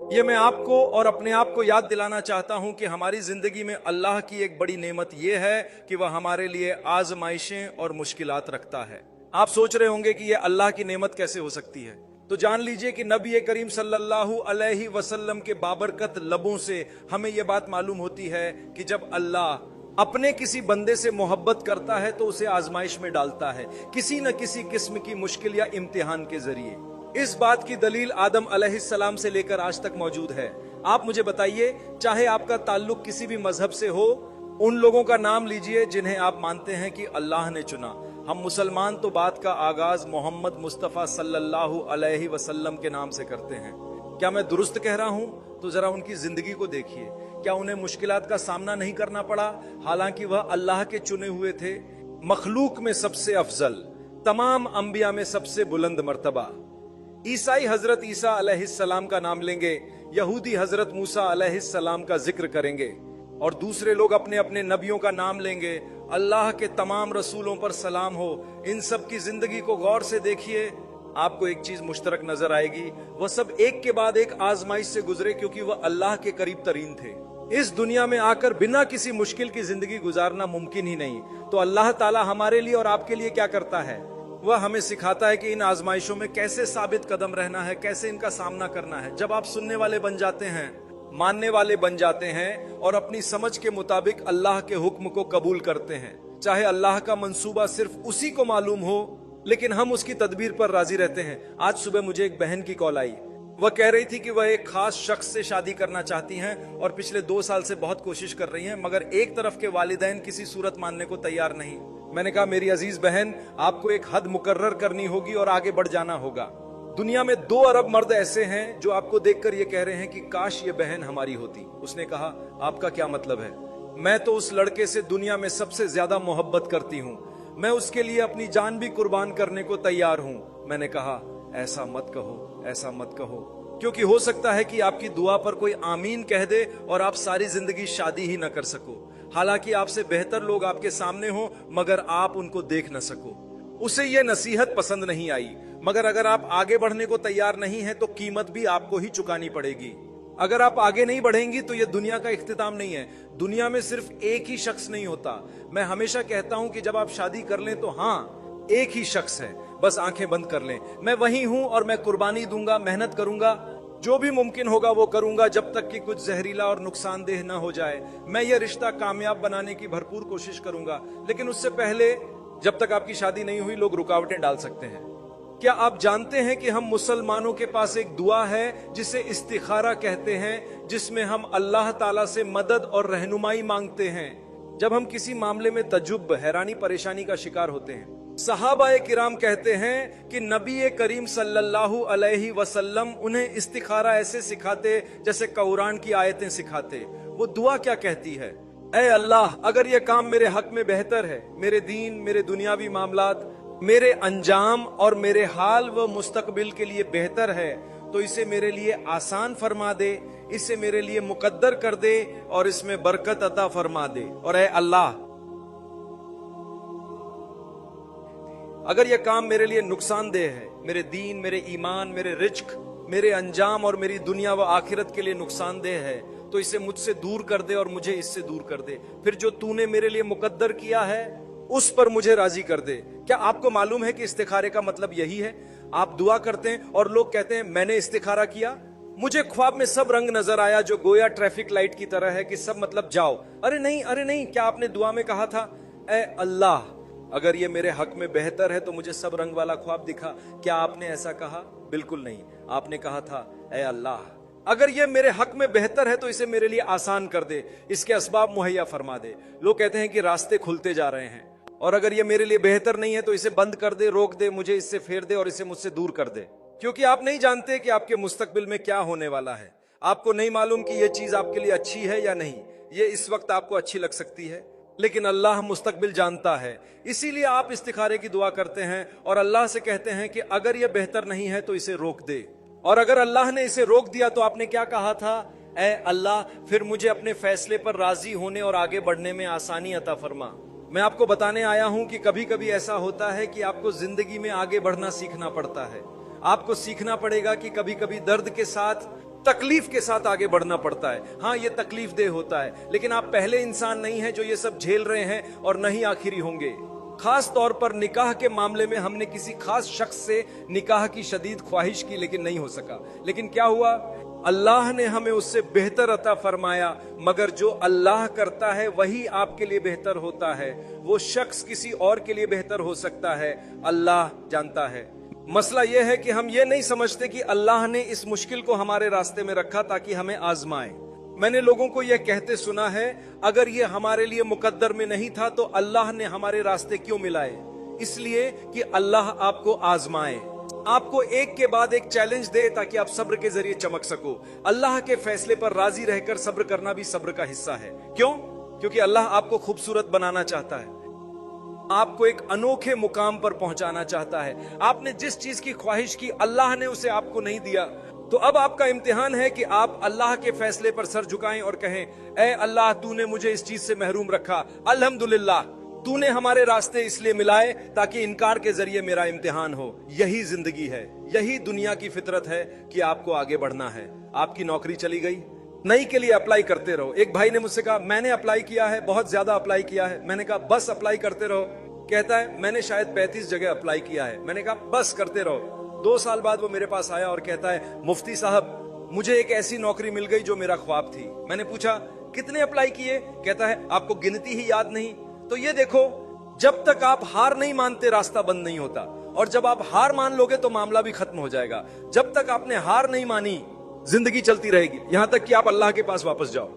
ये मैं आपको और अपने आप को याद दिलाना चाहता हूं कि हमारी जिंदगी में अल्लाह की एक बड़ी नेमत यह है कि वह हमारे लिए आजमाइशें और मुश्किलात रखता है। आप सोच रहे होंगे कि यह अल्लाह की नेमत कैसे हो सकती है, तो जान लीजिए कि नबी करीम सल्लल्लाहु अलैहि वसल्लम के बाबरकत लबों से हमें यह बात मालूम होती है कि जब अल्लाह अपने किसी बंदे से मोहब्बत करता है तो उसे आजमाइश में डालता है, किसी न किसी किस्म की मुश्किल या इम्तिहान के जरिए। इस बात की दलील आदम अलैहिस्सलाम से लेकर आज तक मौजूद है। आप मुझे बताइए, चाहे आपका ताल्लुक किसी भी मजहब से हो, उन लोगों का नाम लीजिए जिन्हें आप मानते हैं कि अल्लाह ने चुना। हम मुसलमान तो बात का आगाज मोहम्मद मुस्तफ़ा सल्लल्लाहु अलैहि वसल्लम के नाम से करते हैं। क्या मैं दुरुस्त कह रहा हूं? तो जरा उनकी जिंदगी को देखिए। क्या उन्हें मुश्किलात का सामना नहीं करना पड़ा, हालांकि वह अल्लाह के चुने हुए थे? मखलूक में सबसे अफजल, तमाम अंबिया में सबसे बुलंद मर्तबा। ईसाई हजरत ईसा अलैहिस्सलाम का नाम लेंगे, यहूदी हजरत मूसा अलैहिस्सलाम का जिक्र करेंगे, और दूसरे लोग अपने अपने नबियों का नाम लेंगे। अल्लाह के तमाम रसूलों पर सलाम हो। इन सब की जिंदगी को गौर से देखिए, आपको एक चीज मुश्तरक नजर आएगी, वह सब एक के बाद एक आजमाइश से गुजरे, क्योंकि वह अल्लाह के करीब तरीन थे। इस दुनिया में आकर बिना किसी मुश्किल की जिंदगी गुजारना मुमकिन ही नहीं। तो अल्लाह ताला हमारे लिए और आपके लिए क्या करता है? वह हमें सिखाता है कि इन आजमाइशों में कैसे साबित कदम रहना है, कैसे इनका सामना करना है। जब आप सुनने वाले बन जाते हैं, मानने वाले बन जाते हैं और अपनी समझ के मुताबिक अल्लाह के हुक्म को कबूल करते हैं, चाहे अल्लाह का मंसूबा सिर्फ उसी को मालूम हो, लेकिन हम उसकी तदबीर पर राजी रहते हैं। आज सुबह मुझे एक बहन की कॉल आई। वह कह रही थी कि वह एक खास शख्स से शादी करना चाहती हैं और पिछले 2 साल से बहुत कोशिश कर रही हैं, मगर एक तरफ के वालिदैन किसी सूरत मानने को तैयार नहीं। मैंने कहा, मेरी अजीज बहन, आपको एक हद मुकर्रर करनी होगी और आगे बढ़ जाना होगा। दुनिया में 2 अरब मर्द ऐसे हैं जो आपको देखकर ये कह रहे हैं कि काश ये बहन हमारी होती। उसने कहा, आपका क्या मतलब है? मैं तो उस लड़के से दुनिया में सबसे ज्यादा मोहब्बत करती हूँ, मैं उसके लिए अपनी जान भी कुर्बान करने को तैयार हूँ। मैंने कहा, ऐसा मत कहो, ऐसा मत कहो, क्योंकि हो सकता है कि आपकी दुआ पर कोई आमीन कह दे और आप सारी जिंदगी शादी ही न कर सको। हालांकि आपसे बेहतर लोग आपके सामने हो, मगर आप उनको देख न सको। उसे यह नसीहत पसंद नहीं आई, मगर अगर आप आगे बढ़ने को तैयार नहीं हैं तो कीमत भी आपको ही चुकानी पड़ेगी। अगर आप आगे नहीं बढ़ेंगी तो यह दुनिया का इख्तिताम नहीं है। दुनिया में सिर्फ एक ही शख्स नहीं होता। मैं हमेशा कहता हूं कि जब आप शादी कर लें तो हाँ, एक ही शख्स है, बस आंखें बंद कर लें। मैं वही हूं और मैं कुर्बानी दूंगा, मेहनत करूंगा, जो भी मुमकिन होगा वो करूंगा, जब तक कि कुछ जहरीला और नुकसानदेह न हो जाए। मैं ये रिश्ता कामयाब बनाने की भरपूर कोशिश करूंगा, लेकिन उससे पहले जब तक आपकी शादी नहीं हुई लोग रुकावटें डाल सकते हैं। क्या आप जानते हैं कि हम मुसलमानों के पास एक दुआ है जिसे इस्तिखारा कहते हैं, जिसमें हम अल्लाह ताला से मदद और रहनुमाई मांगते हैं जब हम किसी मामले में तजुब, हैरानी, परेशानी का शिकार होते हैं। सहाबाए किराम कहते हैं कि नबी करीम सल्लल्लाहु अलैहि वसल्लम उन्हें इस्तिखारा ऐसे सिखाते जैसे कुरान की आयतें सिखाते। वो दुआ क्या कहती है? ऐ अल्लाह, अगर ये काम मेरे हक में बेहतर है, मेरे दीन, मेरे दुनियावी मामलात, मेरे अंजाम और मेरे हाल व मुस्तकबिल के लिए बेहतर है, तो इसे मेरे लिए आसान फरमा दे, इसे मेरे लिए मुकद्दर कर दे और इसमें बरकत अता फरमा दे। और ऐ अल्लाह, अगर यह काम मेरे लिए नुकसानदेह है, मेरे दीन, मेरे ईमान, मेरे रिज्क, मेरे अंजाम और मेरी दुनिया व आखिरत के लिए नुकसानदेह है, तो इसे मुझसे दूर कर दे और मुझे इससे दूर कर दे। फिर जो तूने मेरे लिए मुकद्दर किया है उस पर मुझे राजी कर दे। क्या आपको मालूम है कि इस्तिखारे का मतलब यही है? आप दुआ करते हैं और लोग कहते हैं मैंने इस्तिखारा किया, मुझे ख्वाब में सब रंग नजर आया जो गोया ट्रैफिक लाइट की तरह है कि सब मतलब जाओ। अरे नहीं, अरे नहीं, क्या आपने दुआ में कहा था, ऐ अल्लाह, अगर ये मेरे हक में बेहतर है तो मुझे सब रंग वाला ख्वाब दिखा? क्या आपने ऐसा कहा? बिल्कुल नहीं। आपने कहा था, ऐ अल्लाह, अगर ये मेरे हक में बेहतर है तो इसे मेरे लिए आसान कर दे, इसके असबाब मुहैया फरमा दे। लोग कहते हैं कि रास्ते खुलते जा रहे हैं, और अगर ये मेरे लिए बेहतर नहीं है तो इसे बंद कर दे, रोक दे, मुझे इससे फेर दे और इसे मुझसे दूर कर दे। क्योंकि आप नहीं जानते कि आपके मुस्तकबिल में क्या होने वाला है। आपको नहीं मालूम कि यह चीज आपके लिए अच्छी है या नहीं। ये इस वक्त आपको अच्छी लग सकती है, लेकिन अल्लाह मुस्तकबिल जानता है। इसीलिए आप इस्तिखारे की दुआ करते हैं और अल्लाह से कहते हैं कि अगर यह बेहतर नहीं है तो इसे रोक दे। और अगर अल्लाह ने इसे रोक दिया तो आपने क्या कहा था? ऐ अल्लाह, फिर मुझे अपने फैसले पर राजी होने और आगे बढ़ने में आसानी अता फरमा। मैं आपको बताने आया हूं कि कभी कभी ऐसा होता है कि आपको जिंदगी में आगे बढ़ना सीखना पड़ता है। आपको सीखना पड़ेगा कि कभी कभी दर्द के साथ तकलीफ के साथ आगे बढ़ना पड़ता है। हाँ, ये तकलीफ देह होता है, लेकिन आप पहले इंसान नहीं हैं जो ये सब झेल रहे हैं और नहीं आखिरी होंगे। खास तौर पर निकाह के मामले में हमने किसी खास शख्स से निकाह की शदीद ख्वाहिश की, लेकिन नहीं हो सका। लेकिन क्या हुआ, अल्लाह ने हमें उससे बेहतर अता फरमाया। मगर जो अल्लाह करता है वही आपके लिए बेहतर होता है, वो शख्स किसी और के लिए बेहतर हो सकता है, अल्लाह जानता है। मसला यह है कि हम ये नहीं समझते कि अल्लाह ने इस मुश्किल को हमारे रास्ते में रखा ताकि हमें आजमाए। मैंने लोगों को यह कहते सुना है, अगर ये हमारे लिए मुकद्दर में नहीं था तो अल्लाह ने हमारे रास्ते क्यों मिलाए? इसलिए कि अल्लाह आपको आजमाए, आपको एक के बाद एक चैलेंज दे ताकि आप सब्र के जरिए चमक सको। अल्लाह के फैसले पर राजी रहकर सब्र करना भी सब्र का हिस्सा है। क्यों? क्योंकि अल्लाह आपको खूबसूरत बनाना चाहता है, आपको एक अनोखे मुकाम पर पहुंचाना चाहता है। आपने जिस चीज की ख्वाहिश की अल्लाह ने उसे आपको नहीं दिया, तो अब आपका इम्तिहान है कि आप अल्लाह के फैसले पर सर झुकाएं और कहें, ए अल्लाह, तूने मुझे इस चीज से महरूम रखा, अल्हम्दुलिल्लाह, तूने हमारे रास्ते इसलिए मिलाए ताकि इनकार के जरिए मेरा इम्तिहान हो। यही जिंदगी है, यही दुनिया की फितरत है कि आपको आगे बढ़ना है। आपकी नौकरी चली गई, नई के लिए अप्लाई करते रहो। एक भाई ने मुझसे कहा, मैंने अप्लाई किया है, बहुत ज्यादा अप्लाई किया है। मैंने कहा बस अप्लाई करते रहो। कहता है मैंने शायद 35 जगह अप्लाई किया है। मैंने कहा बस करते रहो। 2 साल बाद वो मेरे पास आया और कहता है, मुफ्ती साहब, मुझे एक ऐसी नौकरी मिल गई जो मेरा ख्वाब थी। मैंने पूछा कितने अप्लाई किए? कहता है आपको गिनती ही याद नहीं। तो ये देखो, जब तक आप हार नहीं मानते रास्ता बंद नहीं होता, और जब आप हार मान लोगे तो मामला भी खत्म हो जाएगा। जब तक आपने हार नहीं मानी जिंदगी चलती रहेगी, यहां तक कि आप अल्लाह के पास वापस जाओ।